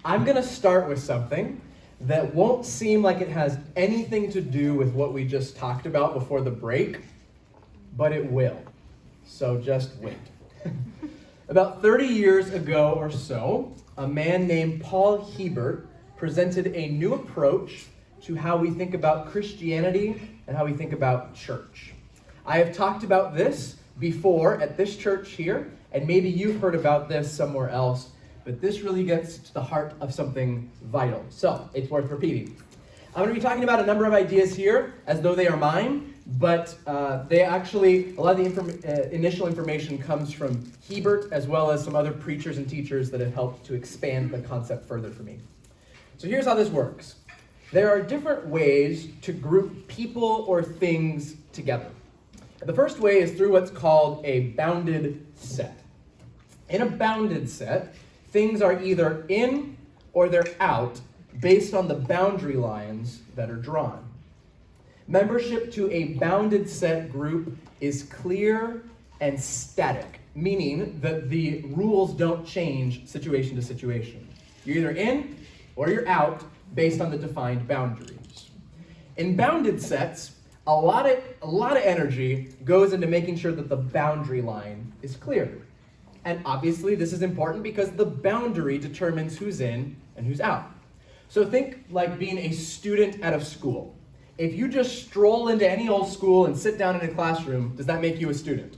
I'm going to start with something that won't seem like it has anything to do with what we just talked about before the break, but it will. So just wait. About 30 years ago or so, a man named Paul Hebert presented a new approach to how we think about Christianity and how we think about church. I have talked about this before at this church here, and maybe you've heard about this somewhere else, but this really gets to the heart of something vital. So it's worth repeating. I'm going to be talking about a number of ideas here as though they are mine, but they actually, a lot of the initial information comes from Hebert as well as some other preachers and teachers that have helped to expand the concept further for me. So here's how this works. There are different ways to group people or things together. The first way is through what's called a bounded set. In a bounded set, things are either in or they're out based on the boundary lines that are drawn. Membership to a bounded set group is clear and static, meaning that the rules don't change situation to situation. You're either in or you're out based on the defined boundaries. In bounded sets, a lot of energy goes into making sure that the boundary line is clear. And obviously this is important because the boundary determines who's in and who's out. So think like being a student at a school. If you just stroll into any old school and sit down in a classroom, does that make you a student?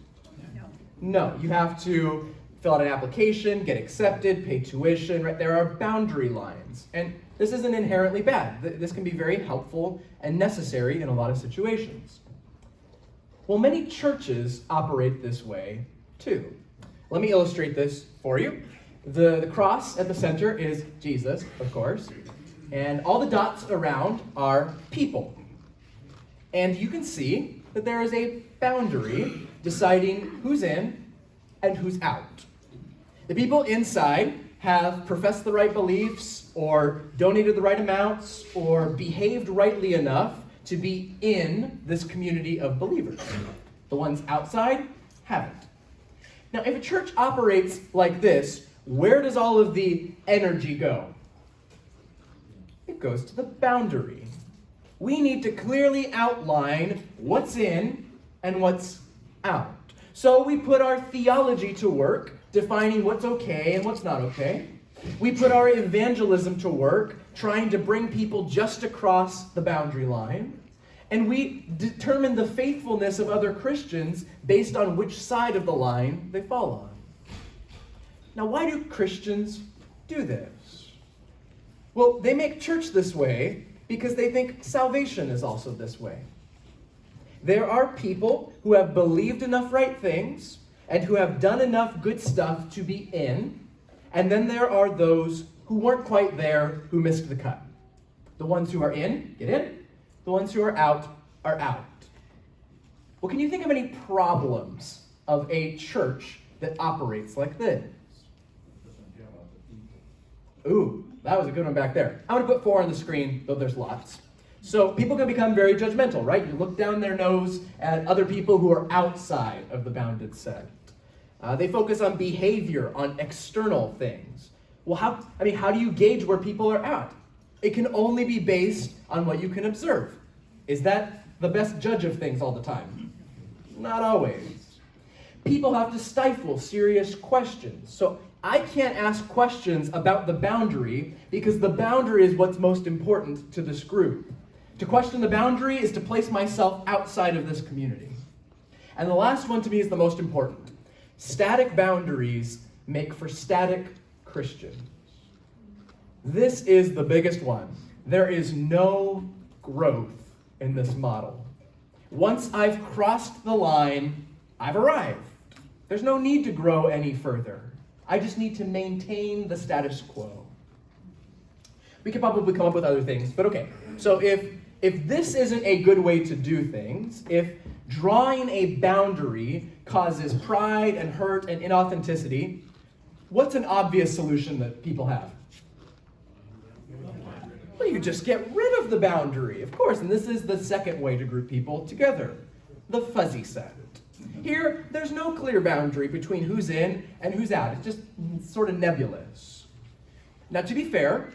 No, you have to fill out an application, get accepted, pay tuition, right? There are boundary lines. And this isn't inherently bad. This can be very helpful and necessary in a lot of situations. Well, many churches operate this way too. Let me illustrate this for you. The cross at the center is Jesus, of course, and all the dots around are people. And you can see that there is a boundary deciding who's in and who's out. The people inside have professed the right beliefs or donated the right amounts or behaved rightly enough to be in this community of believers. The ones outside haven't. Now, if a church operates like this, where does all of the energy go? It goes to the boundary. We need to clearly outline what's in and what's out. So we put our theology to work, defining what's okay and what's not okay. We put our evangelism to work, trying to bring people just across the boundary line. And we determine the faithfulness of other Christians based on which side of the line they fall on. Now, why do Christians do this? Well, they make church this way because they think salvation is also this way. There are people who have believed enough right things and who have done enough good stuff to be in, and then there are those who weren't quite there who missed the cut. The ones who are in, get in. The ones who are out. Well, can you think of any problems of a church that operates like this? Ooh, that was a good one back there. I'm going to put 4 on the screen, though there's lots. So people can become very judgmental, right? You look down their nose at other people who are outside of the bounded set. They focus on behavior, on external things. Well, how do you gauge where people are at? It can only be based on what you can observe. Is that the best judge of things all the time? Not always. People have to stifle serious questions. So I can't ask questions about the boundary because the boundary is what's most important to this group. To question the boundary is to place myself outside of this community. And the last one to me is the most important. Static boundaries make for static Christians. This is the biggest one. There is no growth in this model. Once I've crossed the line, I've arrived. There's no need to grow any further. I just need to maintain the status quo. We could probably come up with other things, but okay. So if this isn't a good way to do things, if drawing a boundary causes pride and hurt and inauthenticity, what's an obvious solution that people have? Well, you just get rid of the boundary, of course, and this is the second way to group people together, the fuzzy set. Here, there's no clear boundary between who's in and who's out. It's just sort of nebulous. Now, to be fair,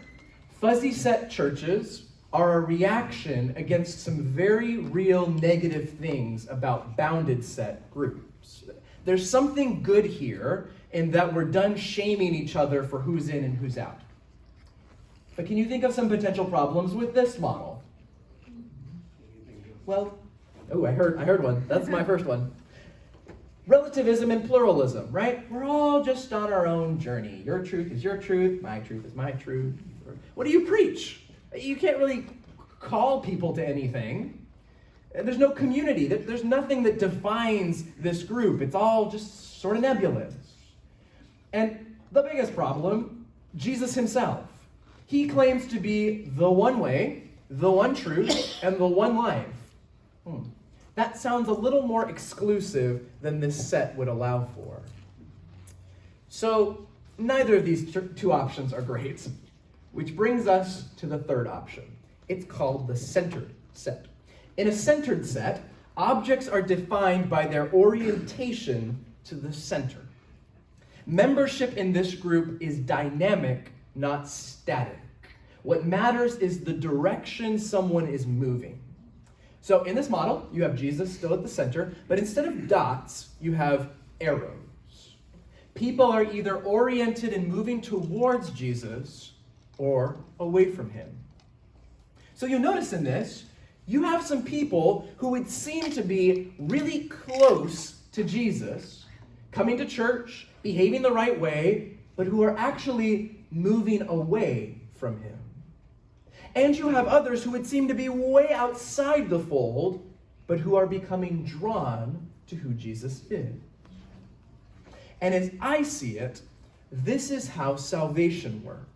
fuzzy set churches are a reaction against some very real negative things about bounded set groups. There's something good here in that we're done shaming each other for who's in and who's out. But can you think of some potential problems with this model? Well, I heard one. That's my first one. Relativism and pluralism, right? We're all just on our own journey. Your truth is your truth. My truth is my truth. What do you preach? You can't really call people to anything. There's no community. There's nothing that defines this group. It's all just sort of nebulous. And the biggest problem, Jesus himself. He claims to be the one way, the one truth, and the one life. That sounds a little more exclusive than this set would allow for. So neither of these two options are great, which brings us to the third option. It's called the centered set. In a centered set, objects are defined by their orientation to the center. Membership in this group is dynamic, not static. What matters is the direction someone is moving. So in this model, you have Jesus still at the center, but instead of dots, you have arrows. People are either oriented and moving towards Jesus or away from him. So you'll notice in this, you have some people who would seem to be really close to Jesus, coming to church, behaving the right way, but who are actually moving away from him. And you have others who would seem to be way outside the fold, but who are becoming drawn to who Jesus is. And as I see it, this is how salvation works.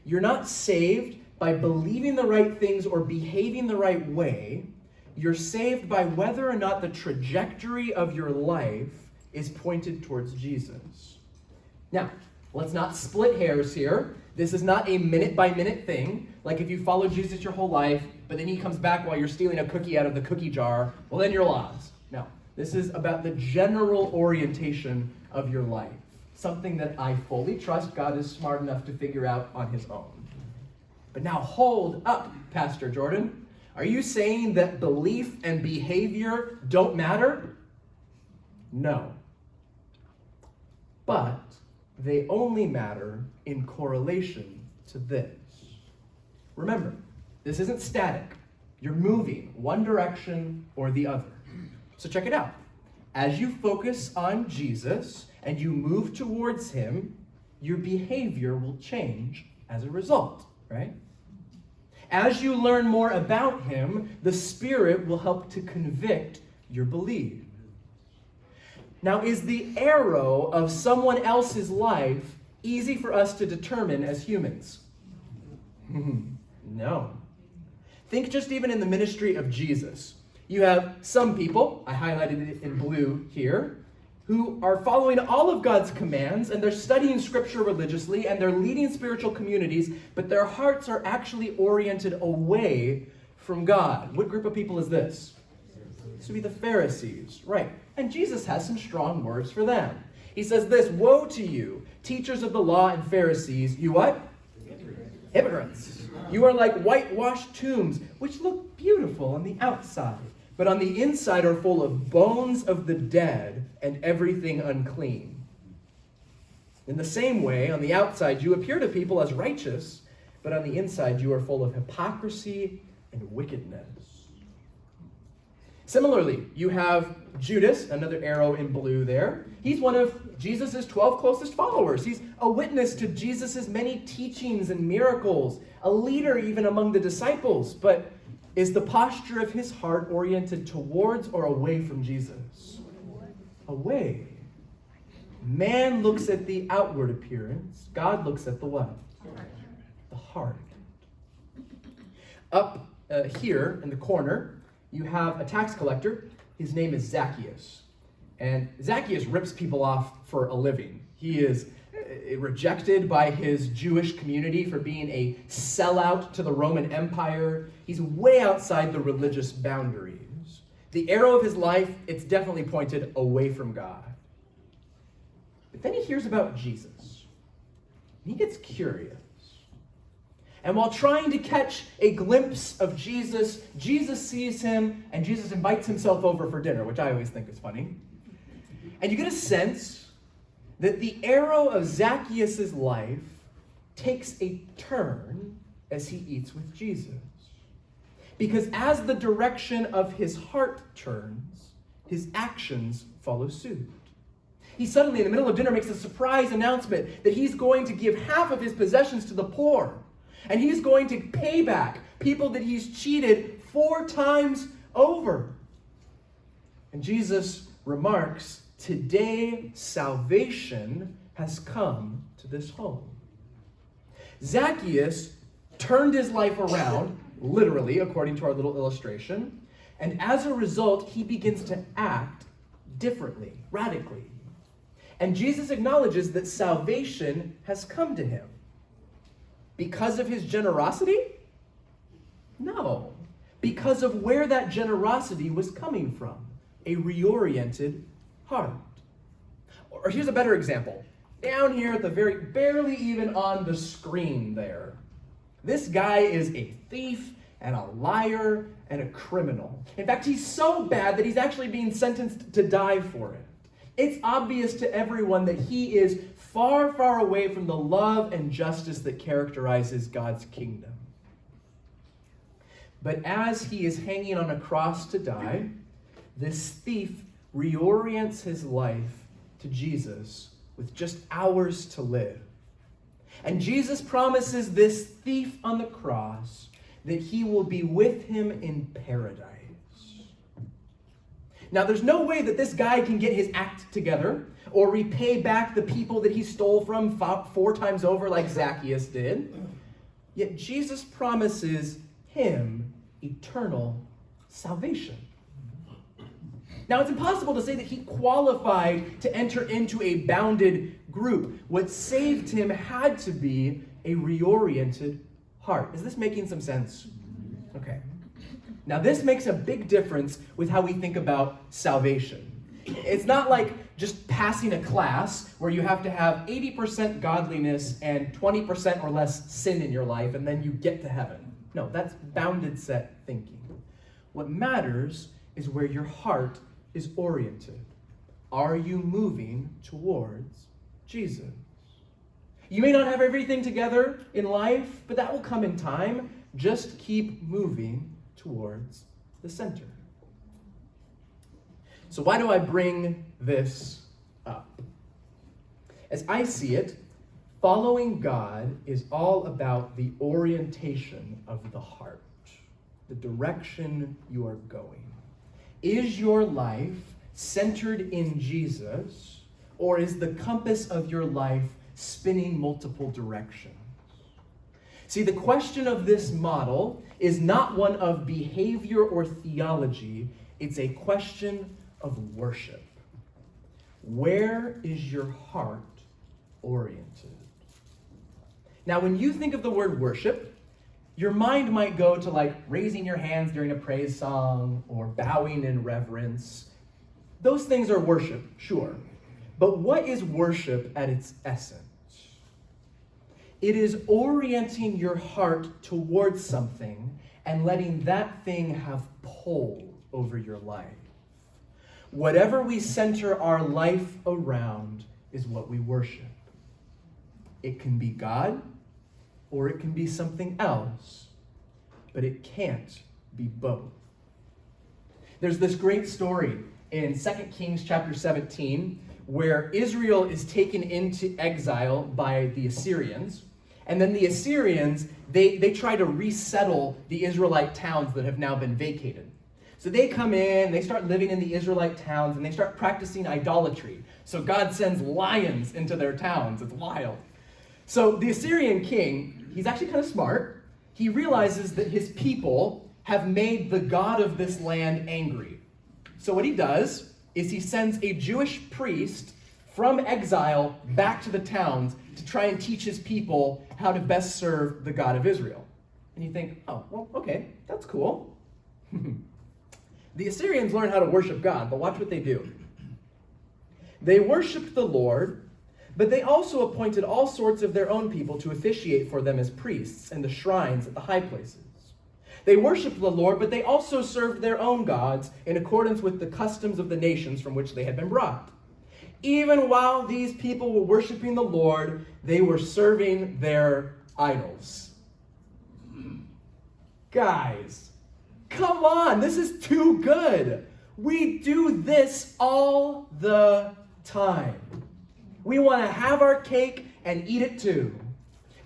You're not saved by believing the right things or behaving the right way. You're saved by whether or not the trajectory of your life is pointed towards Jesus. Now, let's not split hairs here. This is not a minute-by-minute thing. Like if you follow Jesus your whole life, but then he comes back while you're stealing a cookie out of the cookie jar, well, then you're lost. No, this is about the general orientation of your life. Something that I fully trust God is smart enough to figure out on his own. But now hold up, Pastor Jordan. Are you saying that belief and behavior don't matter? No. But they only matter in correlation to this. Remember, this isn't static. You're moving one direction or the other. So check it out. As you focus on Jesus and you move towards him, your behavior will change as a result, right? As you learn more about him, the Spirit will help to convict your belief. Now, is the arrow of someone else's life easy for us to determine as humans? No. Think just even in the ministry of Jesus. You have some people, I highlighted it in blue here, who are following all of God's commands, and they're studying Scripture religiously, and they're leading spiritual communities, but their hearts are actually oriented away from God. What group of people is this? This would be the Pharisees, right? And Jesus has some strong words for them. He says this, "Woe to you, teachers of the law and Pharisees, you what? Hypocrites. You are like whitewashed tombs, which look beautiful on the outside, but on the inside are full of bones of the dead and everything unclean. In the same way, on the outside you appear to people as righteous, but on the inside you are full of hypocrisy and wickedness." Similarly, you have Judas, another arrow in blue there. He's one of Jesus' 12 closest followers. He's a witness to Jesus' many teachings and miracles, a leader even among the disciples. But is the posture of his heart oriented towards or away from Jesus? Away. Man looks at the outward appearance. God looks at the what? The heart. Up here in the corner, you have a tax collector. His name is Zacchaeus. And Zacchaeus rips people off for a living. He is rejected by his Jewish community for being a sellout to the Roman Empire. He's way outside the religious boundaries. The arrow of his life, it's definitely pointed away from God. But then he hears about Jesus. He gets curious. And while trying to catch a glimpse of Jesus, Jesus sees him, and Jesus invites himself over for dinner, which I always think is funny. And you get a sense that the arrow of Zacchaeus' life takes a turn as he eats with Jesus. Because as the direction of his heart turns, his actions follow suit. He suddenly, in the middle of dinner, makes a surprise announcement that he's going to give half of his possessions to the poor. And he's going to pay back people that he's cheated 4 times over. And Jesus remarks, today salvation has come to this home. Zacchaeus turned his life around, literally, according to our little illustration, and as a result, he begins to act differently, radically. And Jesus acknowledges that salvation has come to him. Because of his generosity? No. Because of where that generosity was coming from. A reoriented heart. Or here's a better example. Down here at the barely even on the screen there. This guy is a thief and a liar and a criminal. In fact, he's so bad that he's actually being sentenced to die for it. It's obvious to everyone that he is far, far away from the love and justice that characterizes God's kingdom. But as he is hanging on a cross to die, this thief reorients his life to Jesus with just hours to live. And Jesus promises this thief on the cross that he will be with him in paradise. Now, there's no way that this guy can get his act together or repay back the people that he stole from 4 times over like Zacchaeus did. Yet Jesus promises him eternal salvation. Now, it's impossible to say that he qualified to enter into a bounded group. What saved him had to be a reoriented heart. Is this making some sense? Okay. Now, this makes a big difference with how we think about salvation. It's not like just passing a class where you have to have 80% godliness and 20% or less sin in your life, and then you get to heaven. No, that's bounded set thinking. What matters is where your heart is oriented. Are you moving towards Jesus? You may not have everything together in life, but that will come in time. Just keep moving towards the center. So why do I bring this up? As I see it, following God is all about the orientation of the heart, the direction you are going. Is your life centered in Jesus, or is the compass of your life spinning multiple directions? See, the question of this model is not one of behavior or theology. It's a question of worship. Where is your heart oriented? Now, when you think of the word worship, your mind might go to like raising your hands during a praise song or bowing in reverence. Those things are worship, sure. But what is worship at its essence? It is orienting your heart towards something and letting that thing have pull over your life. Whatever we center our life around is what we worship. It can be God, or it can be something else, but it can't be both. There's this great story in 2 Kings chapter 17 where Israel is taken into exile by the Assyrians. And then the Assyrians, they try to resettle the Israelite towns that have now been vacated. So they come in, they start living in the Israelite towns, and they start practicing idolatry. So God sends lions into their towns. It's wild. So the Assyrian king, he's actually kind of smart. He realizes that his people have made the God of this land angry. So what he does is he sends a Jewish priest from exile back to the towns to try and teach his people how to best serve the God of Israel. And you think, oh, well, okay, that's cool. The Assyrians learn how to worship God, but watch what they do. They worshiped the Lord But they also appointed all sorts of their own people to officiate for them as priests in the shrines at the high places. They worshiped the Lord, but they also served their own gods in accordance with the customs of the nations from which they had been brought. Even while these people were worshiping the Lord, they were serving their idols. Guys, come on, this is too good. We do this all the time. We want to have our cake and eat it too.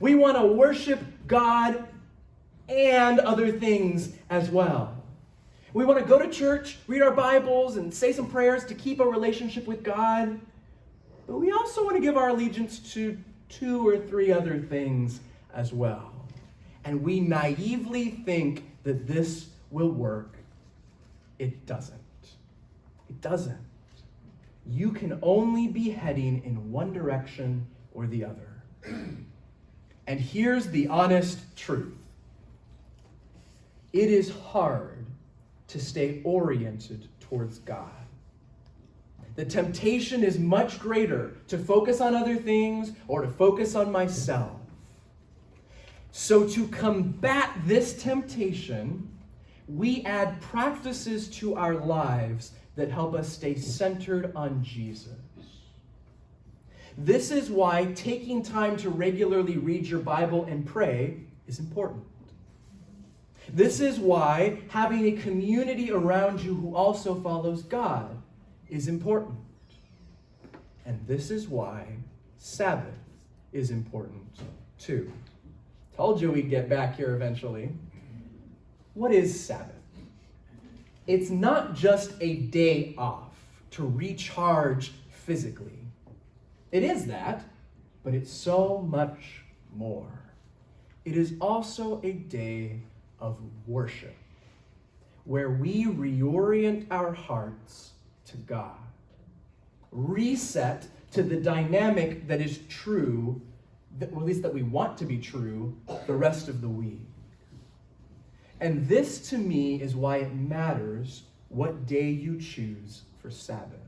We want to worship God and other things as well. We want to go to church, read our Bibles, and say some prayers to keep a relationship with God. But we also want to give our allegiance to 2 or 3 other things as well. And we naively think that this will work. It doesn't. It doesn't. You can only be heading in one direction or the other. And here's the honest truth. It is hard to stay oriented towards God. The temptation is much greater to focus on other things or to focus on myself. So to combat this temptation, we add practices to our lives that help us stay centered on Jesus. This is why taking time to regularly read your Bible and pray is important. This is why having a community around you who also follows God is important. And this is why Sabbath is important too. Told you we'd get back here eventually. What is Sabbath? It's not just a day off to recharge physically. It is that, but it's so much more. It is also a day of worship, where we reorient our hearts to God, reset to the dynamic that is true, or at least that we want to be true, the rest of the week. And this, to me, is why it matters what day you choose for Sabbath.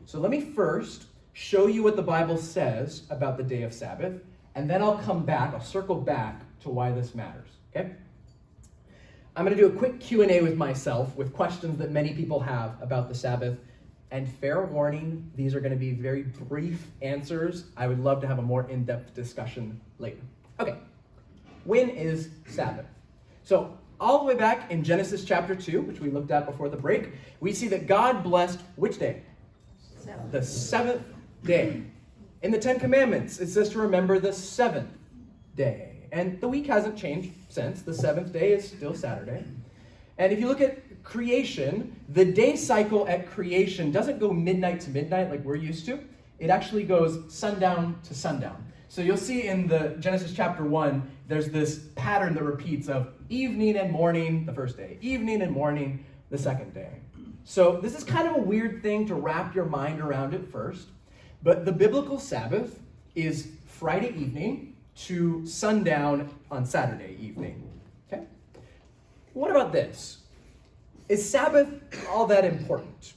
So let me first show you what the Bible says about the day of Sabbath, and then I'll circle back to why this matters, okay? I'm going to do a quick Q&A with myself with questions that many people have about the Sabbath. And fair warning, these are going to be very brief answers. I would love to have a more in-depth discussion later. Okay, when is Sabbath? So all the way back in Genesis chapter 2, which we looked at before the break, we see that God blessed which day? The seventh day. In the 10 Commandments, it says to remember the 7th day. And the week hasn't changed since. The 7th day is still Saturday. And if you look at creation, the day cycle at creation doesn't go midnight to midnight like we're used to. It actually goes sundown to sundown. So you'll see in the Genesis chapter 1, there's this pattern that repeats of evening and morning the first day, evening and morning the second day. So this is kind of a weird thing to wrap your mind around at first, but the biblical Sabbath is Friday evening to sundown on Saturday evening. Okay? What about this? Is Sabbath all that important?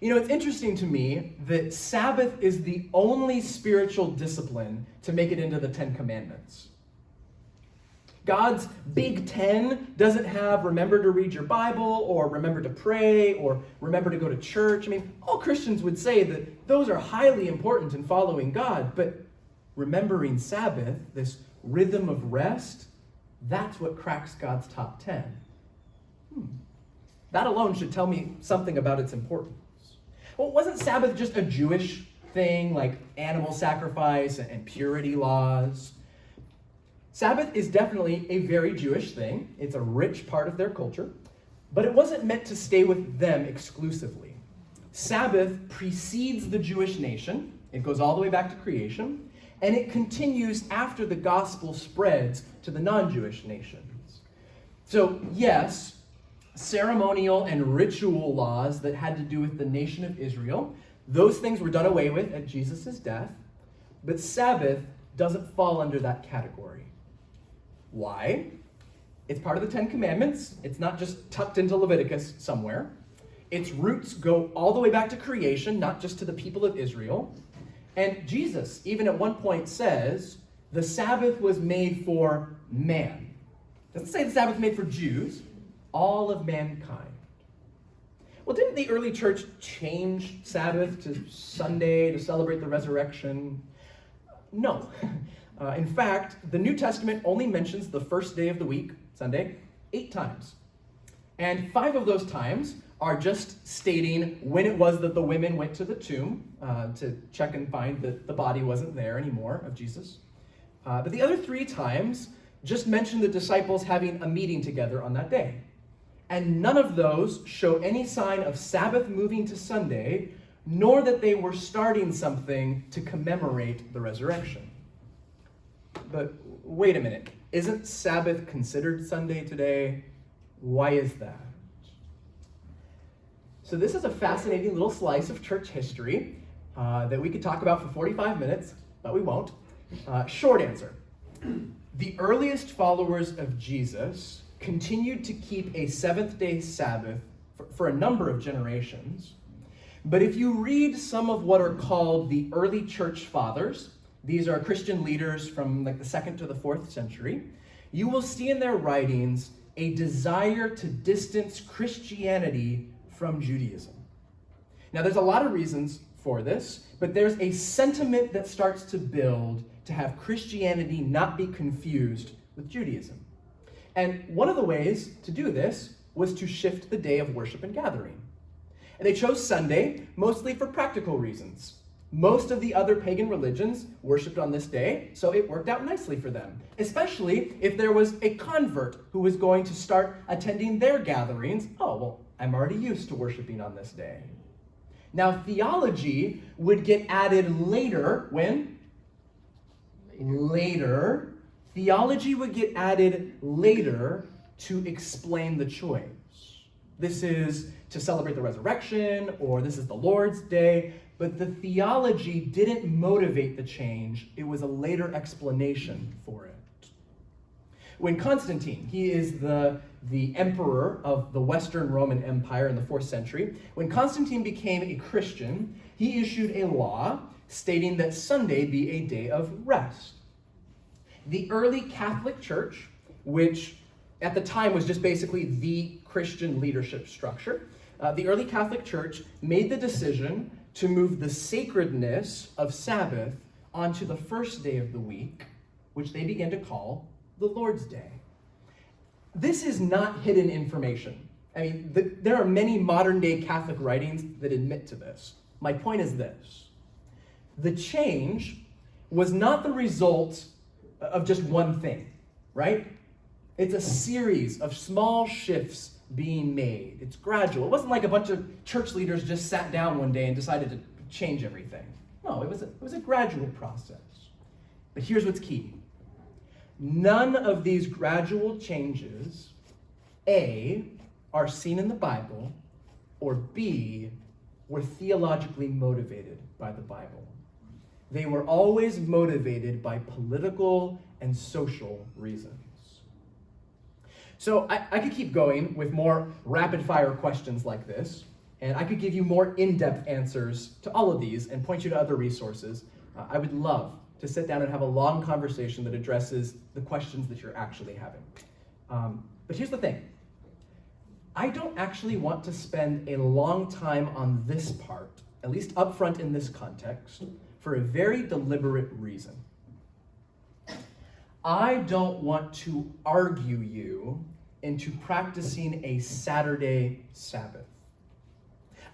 You know, it's interesting to me that Sabbath is the only spiritual discipline to make it into the 10 Commandments. God's Big 10 doesn't have remember to read your Bible or remember to pray or remember to go to church. I mean, all Christians would say that those are highly important in following God, but remembering Sabbath, this rhythm of rest, that's what cracks God's top 10. That alone should tell me something about its importance. Well, wasn't Sabbath just a Jewish thing, like animal sacrifice and purity laws? Sabbath is definitely a very Jewish thing. It's a rich part of their culture, but it wasn't meant to stay with them exclusively. Sabbath precedes the Jewish nation. It goes all the way back to creation. And it continues after the gospel spreads to the non-Jewish nations. So yes, ceremonial and ritual laws that had to do with the nation of Israel, those things were done away with at Jesus' death, but Sabbath doesn't fall under that category. Why? It's part of the 10 Commandments. It's not just tucked into Leviticus somewhere. Its roots go all the way back to creation, not just to the people of Israel. And Jesus, even at one point, says the Sabbath was made for man. It doesn't say the Sabbath was made for Jews, all of mankind. Well, didn't the early church change Sabbath to Sunday to celebrate the resurrection? No. In fact, the New Testament only mentions the first day of the week, Sunday, 8 times. And 5 of those times are just stating when it was that the women went to the tomb to check and find that the body wasn't there anymore of Jesus. But the other 3 times just mention the disciples having a meeting together on that day. And none of those show any sign of Sabbath moving to Sunday, nor that they were starting something to commemorate the resurrection. But wait a minute, isn't Sabbath considered Sunday today? Why is that? So this is a fascinating little slice of church history that we could talk about for 45 minutes, but we won't. Short answer. The earliest followers of Jesus continued to keep a seventh-day Sabbath for a number of generations. But if you read some of what are called the early church fathers, these are Christian leaders from like the 2nd to the 4th century, you will see in their writings a desire to distance Christianity from Judaism. Now, there's a lot of reasons for this, but there's a sentiment that starts to build to have Christianity not be confused with Judaism. And one of the ways to do this was to shift the day of worship and gathering. And they chose Sunday mostly for practical reasons. Most of the other pagan religions worshipped on this day, so it worked out nicely for them, especially if there was a convert who was going to start attending their gatherings. Oh, well, I'm already used to worshiping on this day. Now, theology would get added later. When? Later. Theology would get added later to explain the choice. This is to celebrate the resurrection, or this is the Lord's Day. But the theology didn't motivate the change. It was a later explanation for it. When Constantine, he is the emperor of the Western Roman Empire in the 4th century, when Constantine became a Christian, he issued a law stating that Sunday be a day of rest. The early Catholic Church, which at the time was just basically the Christian leadership structure, the early Catholic Church made the decision to move the sacredness of Sabbath onto the first day of the week, which they began to call the Lord's Day. This is not hidden information. I mean, there are many modern-day Catholic writings that admit to this. My point is this. The change was not the result of just one thing, right? It's a series of small shifts being made. It's gradual. It wasn't like a bunch of church leaders just sat down one day and decided to change everything. No, it was a gradual process. But here's what's key. None of these gradual changes, A, are seen in the Bible, or B, were theologically motivated by the Bible. They were always motivated by political and social reasons. So I could keep going with more rapid-fire questions like this, and I could give you more in-depth answers to all of these and point you to other resources. I would love to sit down and have a long conversation that addresses the questions that you're actually having. But here's the thing. I don't actually want to spend a long time on this part, at least upfront in this context, for a very deliberate reason. I don't want to argue you into practicing a Saturday Sabbath.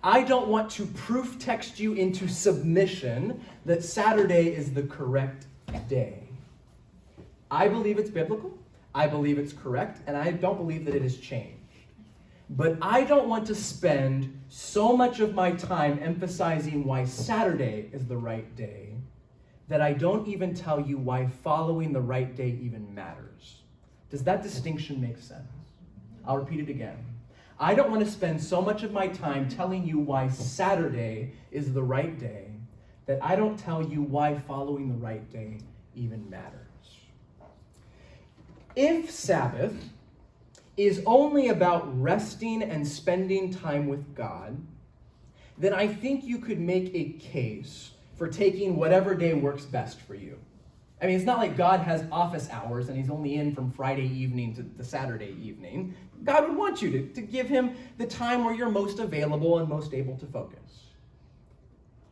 I don't want to proof text you into submission that Saturday is the correct day. I believe it's biblical, I believe it's correct, and I don't believe that it has changed. But I don't want to spend so much of my time emphasizing why Saturday is the right day that I don't even tell you why following the right day even matters. Does that distinction make sense? I'll repeat it again. I don't want to spend so much of my time telling you why Saturday is the right day that I don't tell you why following the right day even matters. If Sabbath is only about resting and spending time with God, then I think you could make a case for taking whatever day works best for you. I mean, it's not like God has office hours and he's only in from Friday evening to the Saturday evening. God would want you to give him the time where you're most available and most able to focus.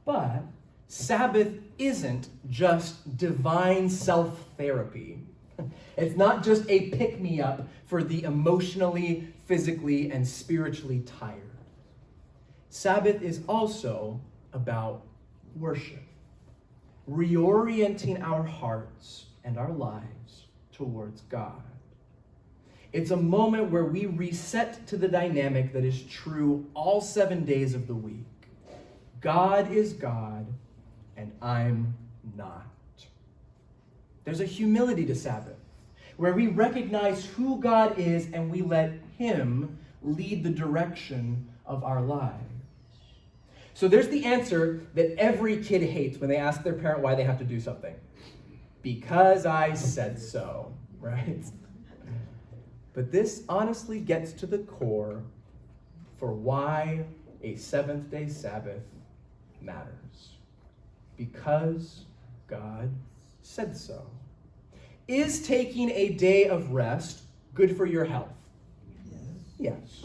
But Sabbath isn't just divine self-therapy. It's not just a pick-me-up for the emotionally, physically, and spiritually tired. Sabbath is also about worship, reorienting our hearts and our lives towards God. It's a moment where we reset to the dynamic that is true all 7 days of the week. God is God, and I'm not. There's a humility to Sabbath, where we recognize who God is and we let him lead the direction of our lives. So there's the answer that every kid hates when they ask their parent why they have to do something. Because I said so, right? But this honestly gets to the core for why a seventh-day Sabbath matters. Because God said so. Is taking a day of rest good for your health? Yes.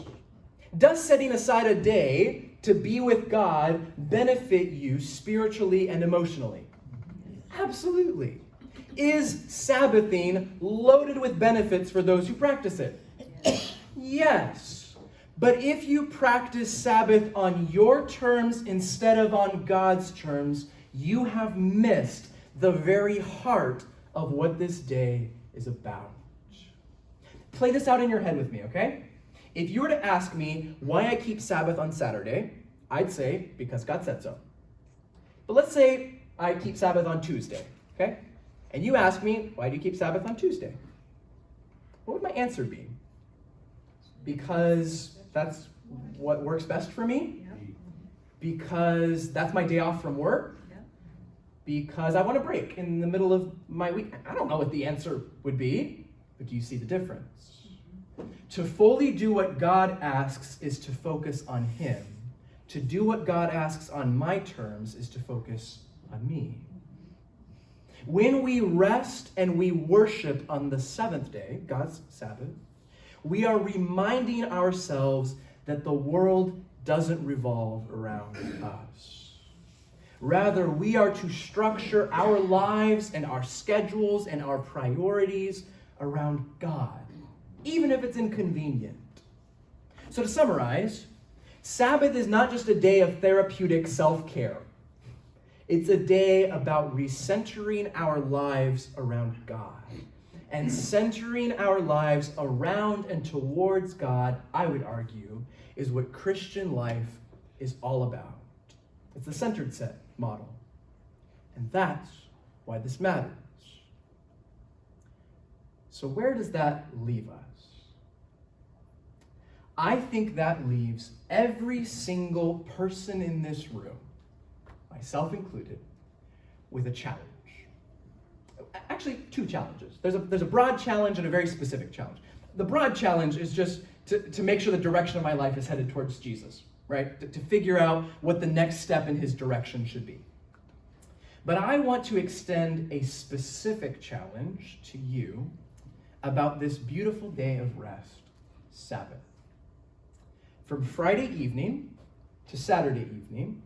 Does setting aside a day to be with God benefit you spiritually and emotionally? Absolutely. Is Sabbathing loaded with benefits for those who practice it? Yes. But if you practice Sabbath on your terms instead of on God's terms, you have missed the very heart of what this day is about. Play this out in your head with me, okay? If you were to ask me why I keep Sabbath on Saturday, I'd say because God said so. But let's say I keep Sabbath on Tuesday, okay? And you ask me, why do you keep Sabbath on Tuesday? What would my answer be? Because that's what works best for me? Because that's my day off from work? Because I want a break in the middle of my week? I don't know what the answer would be, but do you see the difference? To fully do what God asks is to focus on him. To do what God asks on my terms is to focus on me. When we rest and we worship on the seventh day, God's Sabbath, we are reminding ourselves that the world doesn't revolve around us. Rather, we are to structure our lives and our schedules and our priorities around God, even if it's inconvenient. So to summarize, Sabbath is not just a day of therapeutic self-care. It's a day about recentering our lives around God. And centering our lives around and towards God, I would argue, is what Christian life is all about. It's the centered set model. And that's why this matters. So where does that leave us? I think that leaves every single person in this room, myself included, with a challenge. Actually, two challenges. There's a broad challenge and a very specific challenge. The broad challenge is just to make sure the direction of my life is headed towards Jesus, right? To figure out what the next step in his direction should be. But I want to extend a specific challenge to you about this beautiful day of rest, Sabbath. From Friday evening to Saturday evening,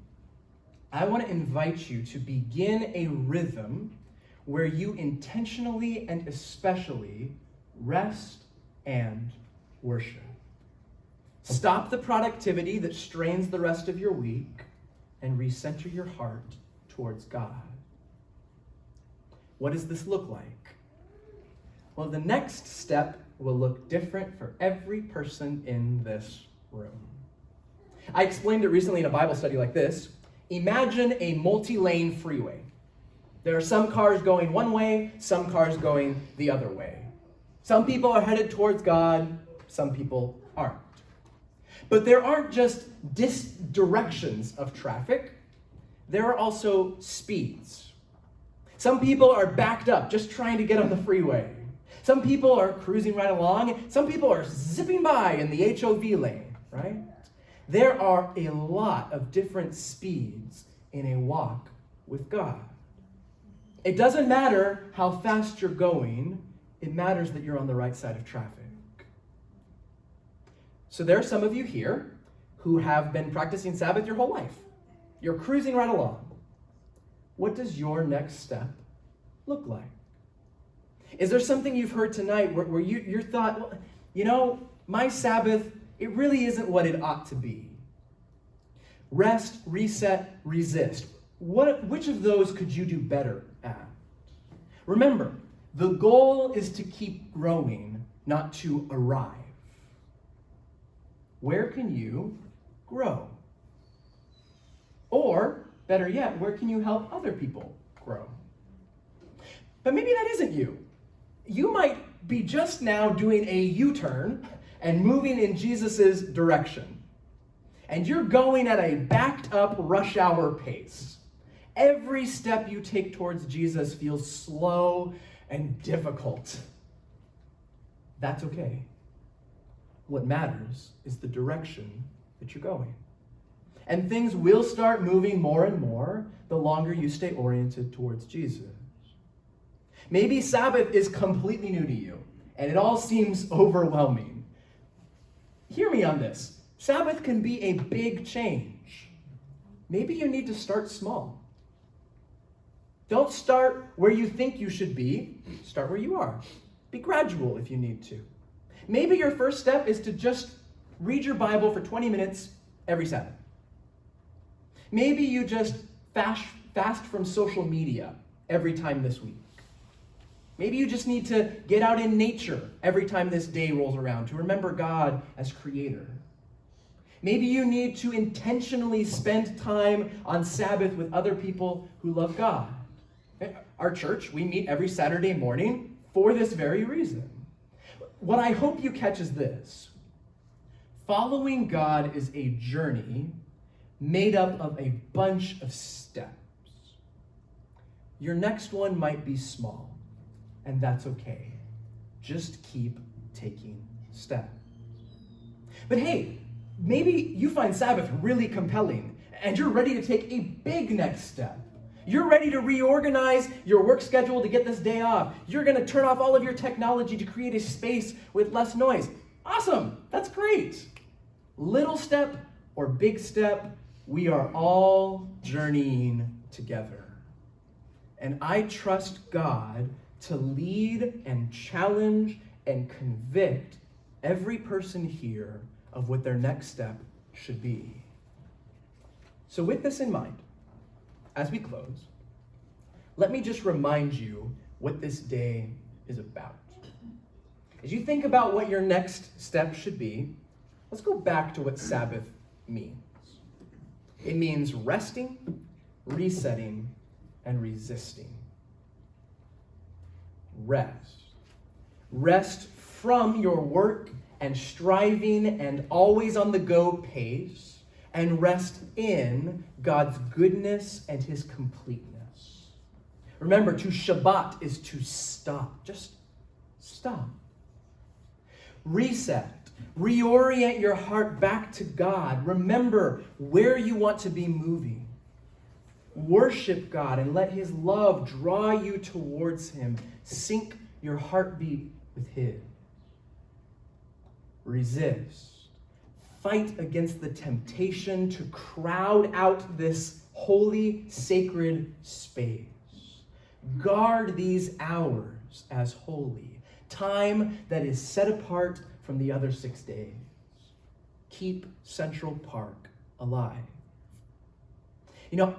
I want to invite you to begin a rhythm where you intentionally and especially rest and worship. Stop the productivity that strains the rest of your week and recenter your heart towards God. What does this look like? Well, the next step will look different for every person in this room. I explained it recently in a Bible study like this. Imagine a multi-lane freeway. There are some cars going one way, some cars going the other way. Some people are headed towards God, some people aren't. But there aren't just directions of traffic, there are also speeds. Some people are backed up, just trying to get on the freeway. Some people are cruising right along. Some people are zipping by in the HOV lane, right? There are a lot of different speeds in a walk with God. It doesn't matter how fast you're going. It matters that you're on the right side of traffic. So there are some of you here who have been practicing Sabbath your whole life. You're cruising right along. What does your next step look like? Is there something you've heard tonight where your thought, well, you know, my Sabbath, it really isn't what it ought to be? Rest, reset, resist. Which of those could you do better at? Remember, the goal is to keep growing, not to arrive. Where can you grow? Or, better yet, where can you help other people grow? But maybe that isn't you. You might be just now doing a U-turn and moving in Jesus' direction. And you're going at a backed up rush hour pace. Every step you take towards Jesus feels slow and difficult. That's okay. What matters is the direction that you're going. And things will start moving more and more the longer you stay oriented towards Jesus. Maybe Sabbath is completely new to you, and it all seems overwhelming. Hear me on this. Sabbath can be a big change. Maybe you need to start small. Don't start where you think you should be. Start where you are. Be gradual if you need to. Maybe your first step is to just read your Bible for 20 minutes every Sabbath. Maybe you just fast from social media every time this week. Maybe you just need to get out in nature every time this day rolls around to remember God as creator. Maybe you need to intentionally spend time on Sabbath with other people who love God. Our church, we meet every Saturday morning for this very reason. What I hope you catch is this. Following God is a journey made up of a bunch of steps. Your next one might be small, and that's okay. Just keep taking steps. But hey, maybe you find Sabbath really compelling, and you're ready to take a big next step. You're ready to reorganize your work schedule to get this day off. You're going to turn off all of your technology to create a space with less noise. Awesome. That's great. Little step or big step, we are all journeying together. And I trust God to lead and challenge and convict every person here of what their next step should be. So with this in mind, as we close, let me just remind you what this day is about. As you think about what your next step should be, let's go back to what Sabbath means. It means resting, resetting, and resisting. Rest. Rest from your work and striving and always on the go pace, and rest in God's goodness and his completeness. Remember, to Shabbat is to stop. Just stop. Reset. Reorient your heart back to God. Remember where you want to be moving. Worship God and let his love draw you towards him. Sync your heartbeat with his. Resist. Fight against the temptation to crowd out this holy, sacred space. Guard these hours as holy, time that is set apart from the other 6 days. Keep Central Park alive. You know,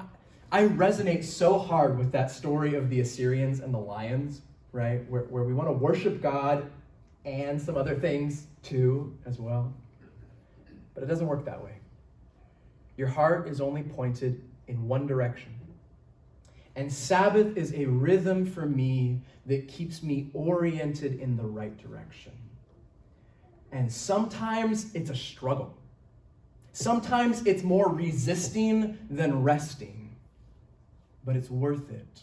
I resonate so hard with that story of the Assyrians and the lions, right? Where we want to worship God and some other things too as well. But it doesn't work that way. Your heart is only pointed in one direction. And Sabbath is a rhythm for me that keeps me oriented in the right direction. And sometimes it's a struggle. Sometimes it's more resisting than resting. But it's worth it,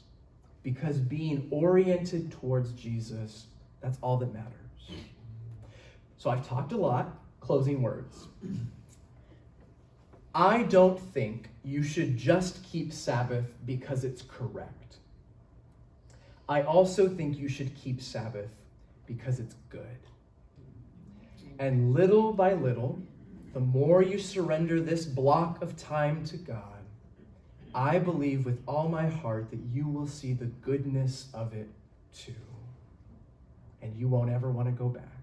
because being oriented towards Jesus That's all that matters. So I've talked a lot. Closing words. I don't think you should just keep Sabbath because it's correct. I also think you should keep Sabbath because it's good. And little by little, the more you surrender this block of time to God, I believe with all my heart that you will see the goodness of it too. And you won't ever want to go back.